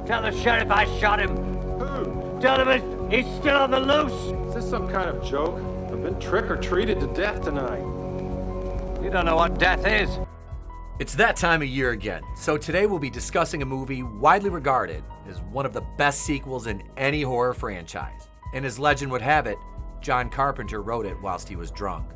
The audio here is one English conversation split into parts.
Tell the sheriff I shot him. Who? Tell him he's still on the loose. Is this some kind of joke? I've been trick-or-treated to death tonight. You don't know what death is. It's that time of year again, so today we'll be discussing a movie widely regarded as one of the best sequels in any horror franchise. And as legend would have it, John Carpenter wrote it whilst he was drunk.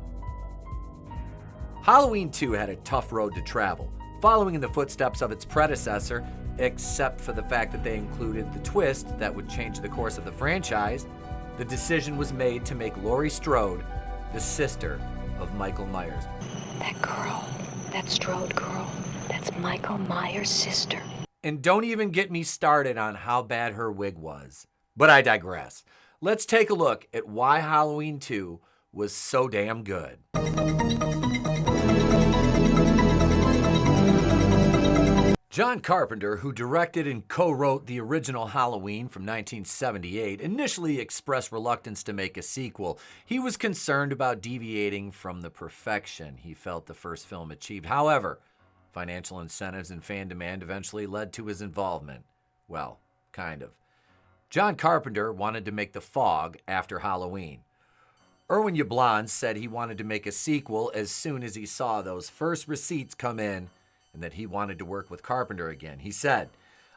Halloween 2 had a tough road to travel, following in the footsteps of its predecessor, except for the fact that they included the twist that would change the course of the franchise. The decision was made to make Laurie Strode the sister of Michael Myers. That girl, that Strode girl, that's Michael Myers' sister. And don't even get me started on how bad her wig was. But I digress. Let's take a look at why Halloween 2 was so damn good. John Carpenter, who directed and co-wrote the original Halloween from 1978, initially expressed reluctance to make a sequel. He was concerned about deviating from the perfection he felt the first film achieved. However, financial incentives and fan demand eventually led to his involvement. Well, kind of. John Carpenter wanted to make The Fog after Halloween. Irwin Yablans said he wanted to make a sequel as soon as he saw those first receipts come in, and that he wanted to work with Carpenter again. He said,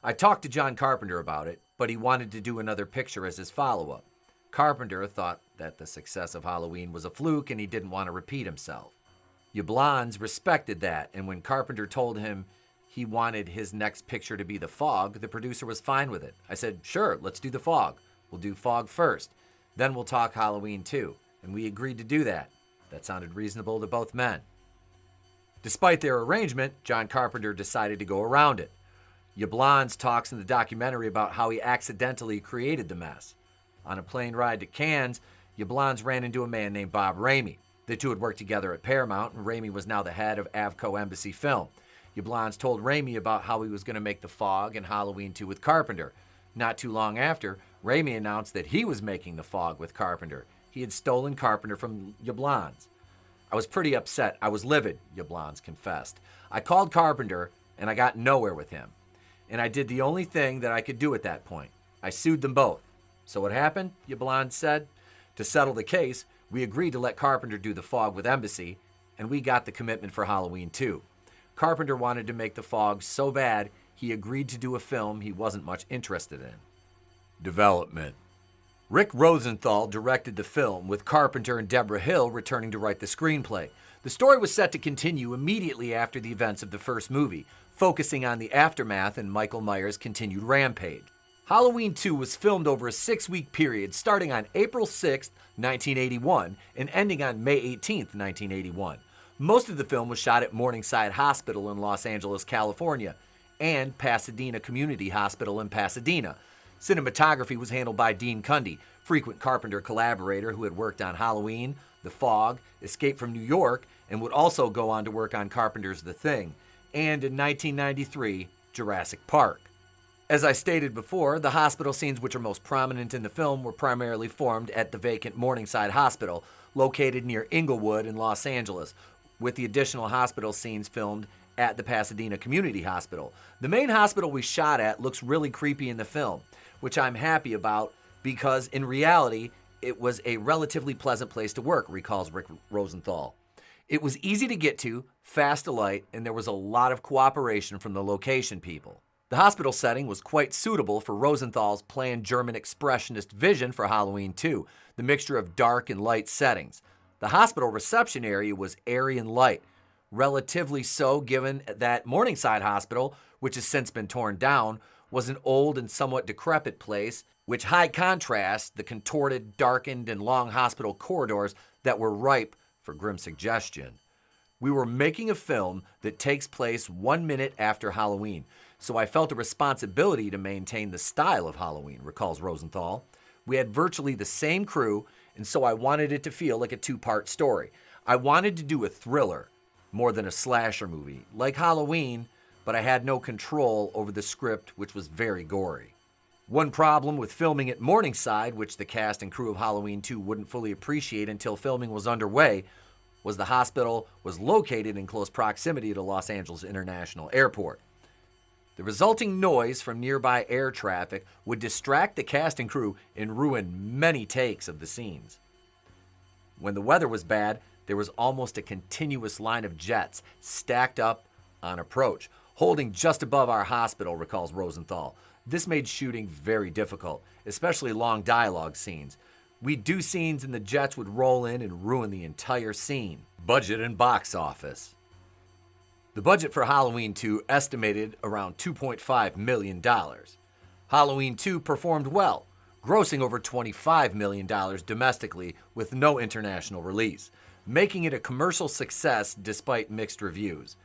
"I talked to John Carpenter about it, but he wanted to do another picture as his follow-up. Carpenter thought that the success of Halloween was a fluke and he didn't want to repeat himself." Yablans respected that, and when Carpenter told him he wanted his next picture to be The Fog, the producer was fine with it. I said, "Sure, let's do The Fog. We'll do Fog first. Then we'll talk Halloween 2. And we agreed to do that. That sounded reasonable to both men. Despite their arrangement, John Carpenter decided to go around it. Yablans talks in the documentary about how he accidentally created the mess. On a plane ride to Cannes, Yablans ran into a man named Bob Raimi. The two had worked together at Paramount, and Raimi was now the head of Avco Embassy Film. Yablans told Raimi about how he was going to make The Fog and Halloween 2 with Carpenter. Not too long after, Raimi announced that he was making The Fog with Carpenter. He had stolen Carpenter from Yablans. "I was pretty upset. I was livid," Yablans confessed. "I called Carpenter, and I got nowhere with him. And I did the only thing that I could do at that point. I sued them both. So what happened?" Yablans said. "To settle the case, we agreed to let Carpenter do The Fog with Embassy, and we got the commitment for Halloween 2. Carpenter wanted to make The Fog so bad, he agreed to do a film he wasn't much interested in." Development. Rick Rosenthal directed the film, with Carpenter and Deborah Hill returning to write the screenplay. The story was set to continue immediately after the events of the first movie, focusing on the aftermath and Michael Myers' continued rampage. Halloween 2 was filmed over a 6-week period starting on April 6, 1981, and ending on May 18, 1981. Most of the film was shot at Morningside Hospital in Los Angeles, California, and Pasadena Community Hospital in Pasadena. Cinematography was handled by Dean Cundy, frequent Carpenter collaborator who had worked on Halloween, The Fog, Escape from New York, and would also go on to work on Carpenter's The Thing, and in 1993, Jurassic Park. As I stated before, the hospital scenes which are most prominent in the film were primarily formed at the vacant Morningside Hospital, located near Inglewood in Los Angeles, with the additional hospital scenes filmed at the Pasadena Community Hospital. The main hospital we shot at looks really creepy in the film, which I'm happy about because in reality, it was a relatively pleasant place to work, recalls Rick Rosenthal. "It was easy to get to, fast to light, and there was a lot of cooperation from the location people." The hospital setting was quite suitable for Rosenthal's planned German expressionist vision for Halloween 2, the mixture of dark and light settings. The hospital reception area was airy and light, relatively so given that Morningside Hospital, which has since been torn down, was an old and somewhat decrepit place, which high contrast the contorted, darkened, and long hospital corridors that were ripe for grim suggestion. "We were making a film that takes place 1 minute after Halloween, so I felt a responsibility to maintain the style of Halloween," recalls Rosenthal. "We had virtually the same crew, and so I wanted it to feel like a 2-part story. I wanted to do a thriller, more than a slasher movie, like Halloween, but I had no control over the script, which was very gory." One problem with filming at Morningside, which the cast and crew of Halloween 2 wouldn't fully appreciate until filming was underway, was the hospital was located in close proximity to Los Angeles International Airport. The resulting noise from nearby air traffic would distract the cast and crew and ruin many takes of the scenes. When the weather was bad, there was almost a continuous line of jets stacked up on approach, holding just above our hospital, recalls Rosenthal. This made shooting very difficult, especially long dialogue scenes. We'd do scenes and the jets would roll in and ruin the entire scene. Budget and box office. The budget for Halloween 2 estimated around $2.5 million. Halloween 2 performed well, grossing over $25 million domestically with no international release, making it a commercial success despite mixed reviews.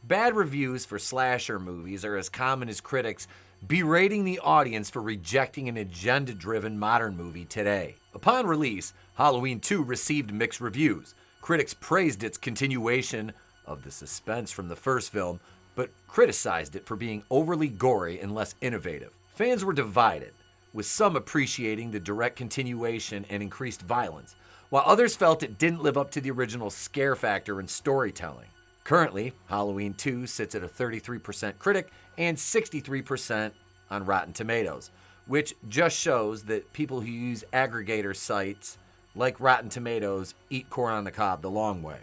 Bad reviews for slasher movies are as common as critics berating the audience for rejecting an agenda-driven modern movie today. Upon release, Halloween 2 received mixed reviews. Critics praised its continuation of the suspense from the first film, but criticized it for being overly gory and less innovative. Fans were divided, with some appreciating the direct continuation and increased violence, while others felt it didn't live up to the original scare factor and storytelling. Currently, Halloween 2 sits at a 33% critic and 63% on Rotten Tomatoes, which just shows that people who use aggregator sites like Rotten Tomatoes eat corn on the cob the long way.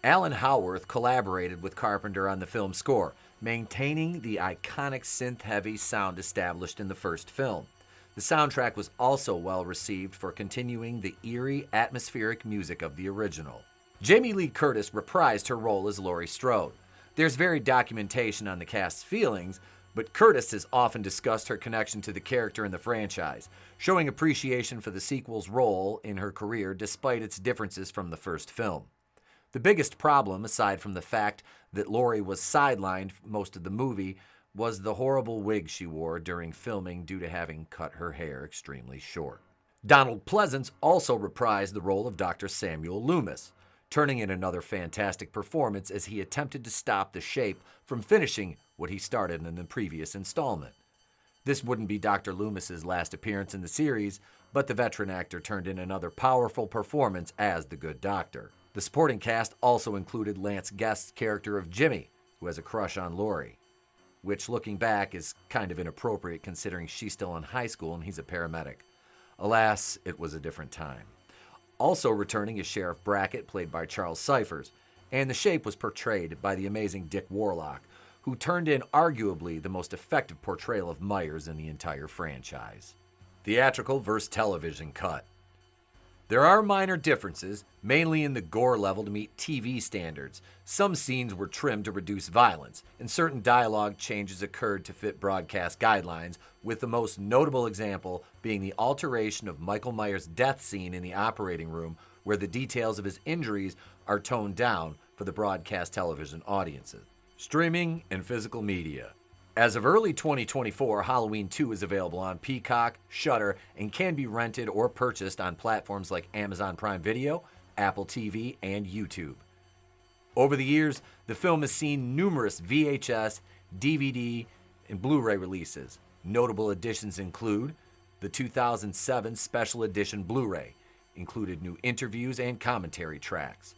Alan Howarth collaborated with Carpenter on the film's score, maintaining the iconic synth-heavy sound established in the first film. The soundtrack was also well received for continuing the eerie, atmospheric music of the original. Jamie Lee Curtis reprised her role as Laurie Strode. There's varied documentation on the cast's feelings, but Curtis has often discussed her connection to the character in the franchise, showing appreciation for the sequel's role in her career despite its differences from the first film. The biggest problem, aside from the fact that Laurie was sidelined most of the movie, was the horrible wig she wore during filming due to having cut her hair extremely short. Donald Pleasance also reprised the role of Dr. Samuel Loomis, turning in another fantastic performance as he attempted to stop the Shape from finishing what he started in the previous installment. This wouldn't be Dr. Loomis's last appearance in the series, but the veteran actor turned in another powerful performance as the Good Doctor. The supporting cast also included Lance Guest's character of Jimmy, who has a crush on Laurie, which looking back is kind of inappropriate considering she's still in high school and he's a paramedic. Alas, it was a different time. Also returning is Sheriff Brackett, played by Charles Cyphers, and the Shape was portrayed by the amazing Dick Warlock, who turned in arguably the most effective portrayal of Myers in the entire franchise. Theatrical versus television cut. There are minor differences, mainly in the gore level to meet TV standards. Some scenes were trimmed to reduce violence, and certain dialogue changes occurred to fit broadcast guidelines, with the most notable example being the alteration of Michael Myers' death scene in the operating room, where the details of his injuries are toned down for the broadcast television audiences. Streaming and physical media. As of early 2024, Halloween 2 is available on Peacock, Shudder, and can be rented or purchased on platforms like Amazon Prime Video, Apple TV, and YouTube. Over the years, the film has seen numerous VHS, DVD, and Blu-ray releases. Notable additions include the 2007 Special Edition Blu-ray, included new interviews and commentary tracks.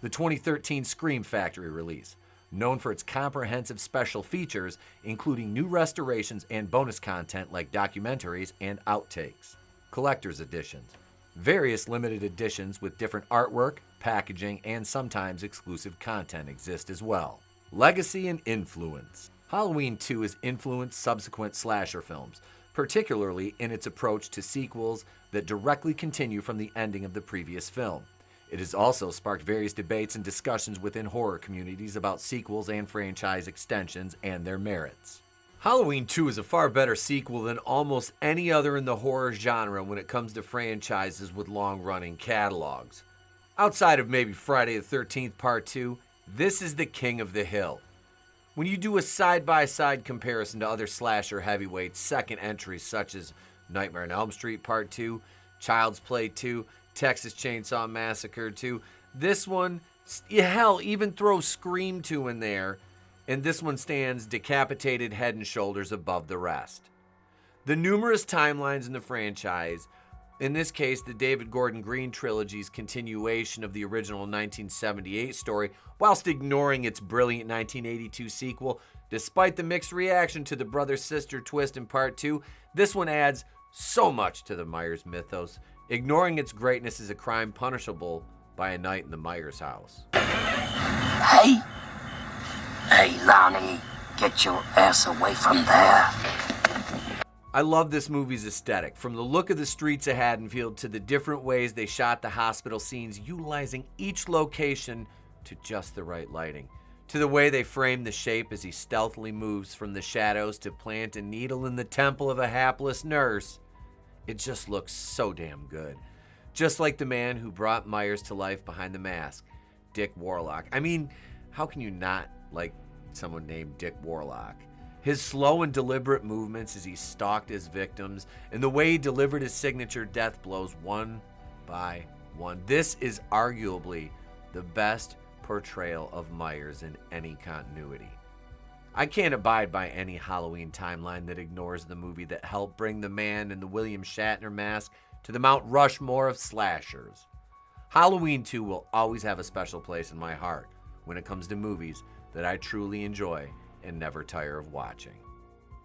The 2013 Scream Factory release, known for its comprehensive special features, including new restorations and bonus content like documentaries and outtakes. Collector's editions. Various limited editions with different artwork, packaging, and sometimes exclusive content exist as well. Legacy and influence. Halloween 2 has influenced subsequent slasher films, particularly in its approach to sequels that directly continue from the ending of the previous film. It has also sparked various debates and discussions within horror communities about sequels and franchise extensions and their merits. Halloween 2 is a far better sequel than almost any other in the horror genre when it comes to franchises with long-running catalogs. Outside of maybe Friday the 13th Part 2, this is the king of the hill. When you do a side-by-side comparison to other slasher heavyweights' second entries such as Nightmare on Elm Street Part 2, Child's Play 2, Texas Chainsaw Massacre 2. This one, hell, even throw Scream 2 in there, and this one stands decapitated head and shoulders above the rest. The numerous timelines in the franchise In this case, the David Gordon Green trilogy's continuation of the original 1978 story, whilst ignoring its brilliant 1982 sequel. Despite the mixed reaction to the brother-sister twist in Part 2, this one adds so much to the Myers mythos. Ignoring its greatness is a crime punishable by a night in the Myers house. Hey, Lonnie, get your ass away from there. I love this movie's aesthetic, from the look of the streets of Haddonfield to the different ways they shot the hospital scenes, utilizing each location to just the right lighting, to the way they frame the shape as he stealthily moves from the shadows to plant a needle in the temple of a hapless nurse. It just looks so damn good. Just like the man who brought Myers to life behind the mask, Dick Warlock. I mean, how can you not like someone named Dick Warlock? His slow and deliberate movements as he stalked his victims, and the way he delivered his signature death blows one by one. This is arguably the best portrayal of Myers in any continuity. I can't abide by any Halloween timeline that ignores the movie that helped bring the man in the William Shatner mask to the Mount Rushmore of slashers. Halloween 2 will always have a special place in my heart when it comes to movies that I truly enjoy and never tire of watching.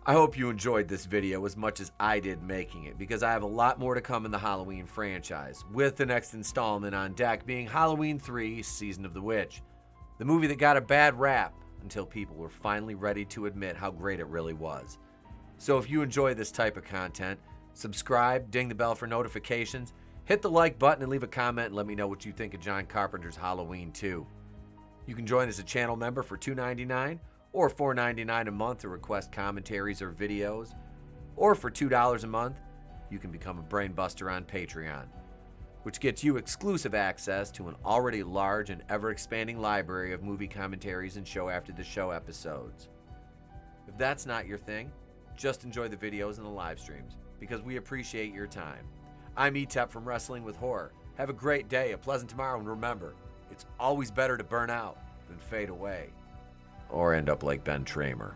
I hope you enjoyed this video as much as I did making it, because I have a lot more to come in the Halloween franchise, with the next installment on deck being Halloween 3 Season of the Witch, the movie that got a bad rap until people were finally ready to admit how great it really was. So if you enjoy this type of content, subscribe, ding the bell for notifications, hit the like button and leave a comment and let me know what you think of John Carpenter's Halloween 2. You can join as a channel member for $2.99 or $4.99 a month to request commentaries or videos, or for $2 a month, you can become a Brainbuster on Patreon, which gets you exclusive access to an already large and ever-expanding library of movie commentaries and show-after-the-show episodes. If that's not your thing, just enjoy the videos and the live streams, because we appreciate your time. I'm Etep from Wrestling with Horror. Have a great day, a pleasant tomorrow, and remember, it's always better to burn out than fade away, or end up like Ben Tramer.